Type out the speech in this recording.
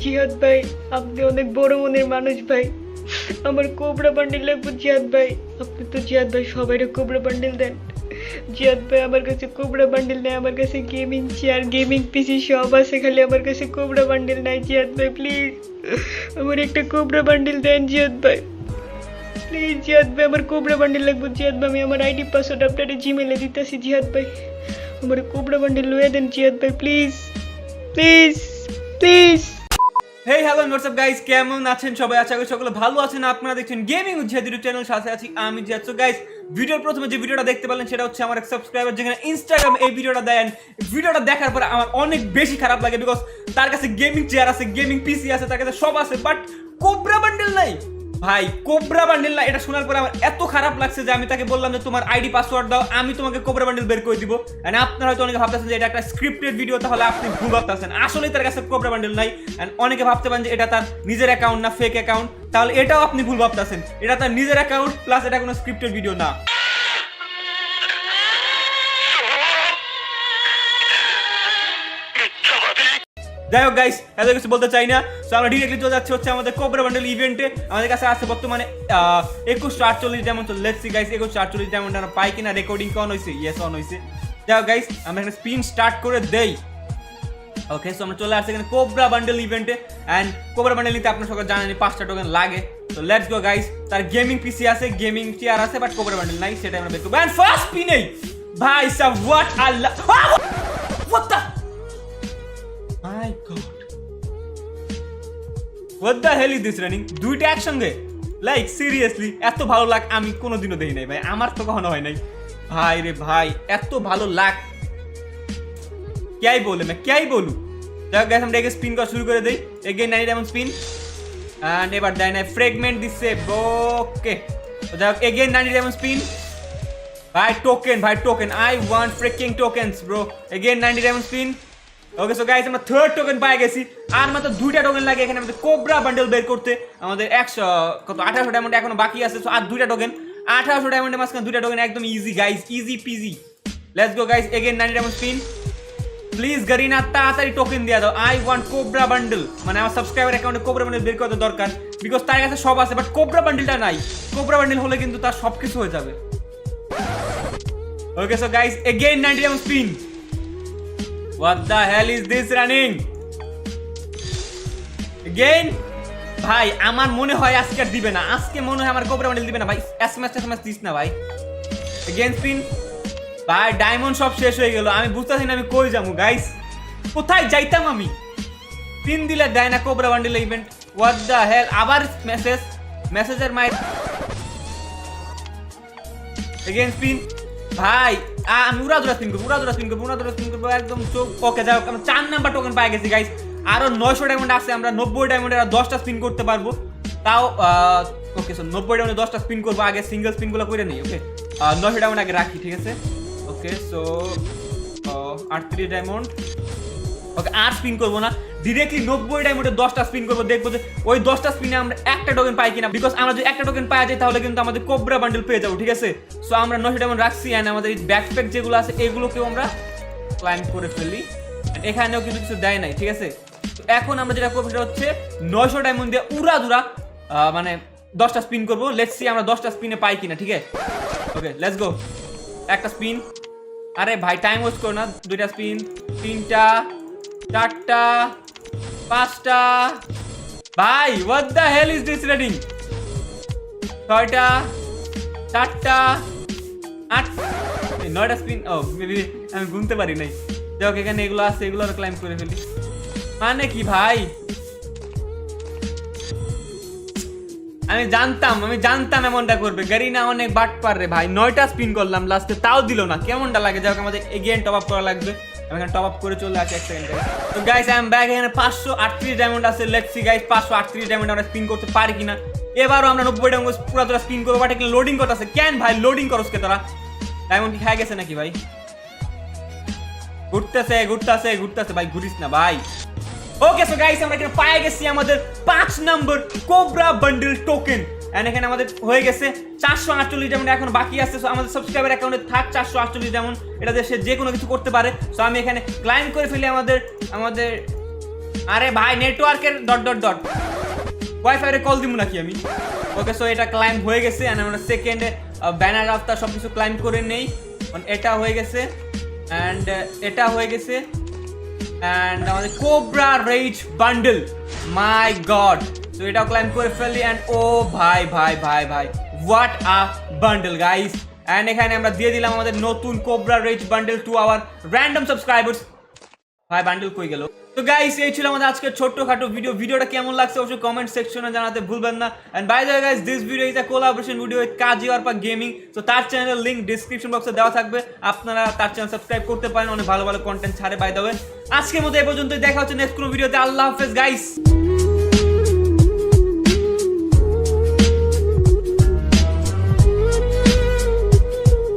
জিহাদ ভাই, আপনি অনেক বড় মনের মানুষ ভাই। আমার কোবরা বান্ডিল লাগবে জিহাদ ভাই। আপনি তো জিহাদ ভাই সবাইরে কোবরা বান্ডিল দেন। জিহাদ ভাই, আমার কাছে কোবরা বান্ডিল নেই, আমার কাছে গেমিং চেয়ার গেমিং পিসি সব আছে, খালি আমার কাছে কোবরা বান্ডিল নাই। জিহাদ ভাই প্লিজ আমার একটা কোবরা বান্ডিল দেন জিহাদ ভাই, প্লিজ জিহাদ ভাই, আমার কোবরা বান্ডিল লাগবে জিহাদ ভাই। আমি আমার আইডি পাসওয়ার্ড আপনার জিমেলে দিতেছি জিহাদ ভাই, আমার কোবরা বান্ডিল লয়ে দেন জিহাদ ভাই, please please please. Hey hello WhatsApp guys, কেমন আছেন সবাই? আশা করি সকলে ভালো আছেন। আপনারা দেখছেন গেমিং জিহাদ ইউটিউব চ্যানেল, সাথে আছি আমি জিহাদ। সো গাইস, ভিডিওর প্রথমে যে ভিডিওটা দেখতে পেলেন সেটা হচ্ছে আমার এক সাবস্ক্রাইবার যেখানে ইনস্টাগ্রামে এই ভিডিওটা দেন। ভিডিওটা দেখার পর আমার অনেক বেশি খারাপ লাগে, বিকজ তার কাছে গেমিং চেয়ার আছে, গেমিং পিসি আছে, তার কাছে সব আছে, বাট কোবরা বান্ডেল নাই। ভাই কোবরা বান্ডেল না, এটা শোনার পরে আমার এত খারাপ লাগছে যে আমি তাকে বললাম যে তোমার আইডি পাসওয়ার্ড দাও, আমি তোমাকে কোবরা বান্ডেল বের করে দিব। এন্ড আপনারা হয়তো অনেকে ভাবতেছেন যে এটা একটা স্ক্রিপ্টেড ভিডিও, তাহলে আপনি ভুল ভাবতেছেন। আসলেই তার কাছে কোবরা বান্ডেল নাই। এন্ড অনেকে ভাবতে পারেন যে এটা তার নিজের অ্যাকাউন্ট না ফেক অ্যাকাউন্ট, তাহলে এটাও আপনি ভুল ভাবতেছেন। এটা তার নিজের অ্যাকাউন্ট, প্লাস এটা কোনো স্ক্রিপ্টেড ভিডিও না। যাই হোক গাইস, এত কিছু বলতে চাই না। সো আমরা ডিরেক্টলি চলে যাচ্ছি হচ্ছে আমাদের কোবরা বান্ডেল ইভেন্টে। আমাদের কাছে আছে বর্তমানে 2148 ডায়মন্ড। তো লেটস সি গাইস 2148 ডায়মন্ড আমরা পাই কিনা। রেকর্ডিং অন হইছে? ইয়েস অন হইছে। যাই হোক গাইস, আমরা এখানে স্পিন স্টার্ট করে দেই। ওকে, সো আমরা চলে আসছি এখানে কোবরা বান্ডেল ইভেন্টে। এন্ড কোবরা বান্ডেল নিতে আপনারা সবাই জানেন 5টা টোকেন লাগে। তো লেটস গো গাইস। তার গেমিং পিসি আছে, গেমিং চেয়ার আছে, বাট কোবরা বান্ডেল নাই, সেটা আমরা বের করব। এন্ড ফার্স্ট স্পিনেই ভাই sub what Allah, what the my god, what the hell is this running? দুইটা একসঙ্গে, লাইক সিরিয়াসলি এত ভালো লাগ আমি কোনোদিনও দেখি নাই ভাই, আমার তো কখনো হয় নাই ভাই রে ভাই, এত ভালো লাগ ক্যাই বলে मैं ক্যাই বলু। যাই হোক গাইস, আমরা এগে স্পিন করা শুরু করে দেই। এগেইন 90 ডায়মন্ড স্পিন, এন্ড এবার দেয় না ফ্র্যাগমেন্ট দিচ্ছে। ওকে, যাই হোক এগেইন 90 ডায়মন্ড স্পিন। ভাই টোকেন, ভাই token, I want freaking tokens bro. Again 90 diamond spin. Okay, so guys আমরা থার্ড টোকেন পাই গেছি। আর মাত্র 2টা টোকেন লাগে এখানে আমাদের কোবরা বান্ডেল বের করতে। আমাদের 1800 ডায়মন্ড এখনো বাকি আছে। সো আর 2টা টোকেন, 1800 ডায়মন্ডের মাঝখানে 2টা টোকেন, একদম easy guys, easy PG. Let's go guys, again 90 diamond spin. Please গরিনা তাড়াতাড়ি টোকেন দিয়ে দাও। আই ওয়ান্ট কোবরা বান্ডেল, মানে আমার সাবস্ক্রাইবার অ্যাকাউন্টে কোবরা বান্ডেল বের করতে দরকার, বিকজ তার কাছে সব আছে, বাট কোবরা বান্ডেলটা নাই। কোবরা বান্ডেল হলে কিন্তু তার সবকিছু হয়ে যাবে। Okay, so guys again 90 diamond spin. What the hell is this running? Again? ভাই আমার মনে হয় আজকে আর দিবে না, আজকে মনে হয় আমার কোবরা বান্ডেল দিবে না ভাই। এসএমএস দিস না ভাই। Again spin. ভাই ডায়মন্ড সব শেষ হয়ে গেল, আমি বুঝতেছি না আমি কই যাবো গাইস, কোথায় যাইতাম আমি। স্পিন দিলে দেয় না cobra bundle event. What the hell? আবার মেসেজের মাই। Again spin. ভাই আমি উড়াদুরা স্পিন করবো একদম চোখ। ওকে, যাই হোক আমরা 4 নাম্বার টোকেন পাই গেছি গাইস। আরো 900 ডায়মন্ড আছে, আমরা 90 ডায়মন্ডে আর 10টা স্পিন করতে পারবো তাও। ওকে, সো 90 ডায়মন্ডে 10টা স্পিন করবো, আগে সিঙ্গেল স্পিন গুলো করে নেই। ওকে, 900 ডায়মন্ড আগে রাখি, ঠিক আছে। ওকে, সো 38 ডায়মন্ড। ওকে, আর স্পিন করবো না, ডিরেক্টলি 90 ডায়মন্ডে 10টা স্পিন করবো, দেখবো যে ওই 10টা স্পিনে আমরা একটা টোকেন পাই কিনা, বিকজ আমরা যদি একটা টোকেন পাওয়া যায় তাহলে কিন্তু আমাদের কোবরা বান্ডেল পেয়ে যাবো, ঠিক আছে। সো আমরা 900 ডায়মন্ড রাখছি, এন্ড আমাদের এই ব্যাকপ্যাক যেগুলো আছে এগুলোকেও আমরা ক্লাইম করে ফেলি। এখানেও কিন্তু কিছু দেয় নাই, ঠিক আছে। তো এখন আমরা যেটা করবো সেটা হচ্ছে 900 ডায়মন্ড দিয়ে উড়াদুরা মানে 10টা স্পিন করবো। লেটস সি আমরা 10টা স্পিনে পাই কিনা, ঠিক আছে। ওকে, লেটস গো। একটা স্পিন, আরে ভাই টাইম ওয়েস্ট করো না। 2টা স্পিন, 3টা, 4টা, 5টা। ভাই what the hell is this reading? 6টা, 7টা, 8, 9টা স্পিন। ও মেবি আমি গুনতে পারি নাই। যাই হোক, এখানে এগুলো আছে, এগুলো ক্লাইম করে ফেলি। মানে কি ভাই, আমি জানতাম এমনটা করবে। গরিনা অনেক বাট পার রে ভাই, 9টা স্পিন করলাম লাস্টে, তাও দিল না, কেমনটা লাগে। যাই হোক আমাদের এগেইন টপ আপ করা লাগবে। আমি এখানে টপ আপ করে চলে আসি 1 সেকেন্ড। তো গাইস আই এম ব্যাক। এখানে 538 ডায়মন্ড আছে। লেটস সি গাইস 538 ডায়মন্ড আমরা স্পিন করতে পারি কিনা। এবারও আমরা 90 ডায়মন্ড পুরো তোরা স্পিন করবো, বাট এখানে লোডিং করতেছে। কেন ভাই লোডিং করস কে তোরা? ডায়মন্ড কি খাই গেছে নাকি ভাই? ঘুরতেছে ভাই, ঘুরিস না ভাই। ওকে, সো গাইস আমরা এখানে পাই গেছি আমাদের 5 number Cobra bundle token. And এখানে আমাদের হয়ে গেছে 448 ডায়মন্ড এখন বাকি আছে। সো আমাদের সাবস্ক্রাইবার অ্যাকাউন্টে থাক 448 ডায়মন্ড, এটা দিয়ে সে যে কোনো কিছু করতে পারে। সো আমি এখানে ক্লাইম করে ফেলি আমাদের আরে ভাই নেটওয়ার্কের ডট ডট ডট ওয়াইফাই রে কল দিব নাকি আমি? ওকে সো এটা ক্লাইম্ব হয়ে গেছে এন্ড আমরা সেকেন্ডে ব্যানার রাফতা সবকিছু ক্লাইম্ব করে নেই। এটা হয়ে গেছে এন্ড এটা হয়ে গেছে এন্ড আমাদের Cobra rage bundle, my god. So এটাও ক্লাইম্ব করে ফেললি এন্ড ও ভাই ভাই ভাই ভাই what a bundle guys. And এখানে আমরা দিয়ে দিলাম আমাদের নতুন Cobra rage bundle to our random subscribers. ভাই বান্ডেল কই গেল? তো গাইস এই ছিল আমাদের আজকের ছোট্টখাটো ভিডিওটা কেমন লাগছে অবশ্যই কমেন্ট সেকশনে জানাতে ভুলবেন না। And by the way guys this video is a collaboration video with Kazi Arpa gaming. তো তার চ্যানেলের লিংক ডেসক্রিপশন বক্সে দেওয়া থাকবে, আপনারা তার চ্যানেল সাবস্ক্রাইব করতে পারেন, অনেক ভালো ভালো কন্টেন্ট ছাড়ে। বাই দ্য ওয়ে আজকের মতো এই পর্যন্তই, দেখা হচ্ছে নেক্সট কোনো ভিডিওতে। আল্লাহ হাফেজ গাইস।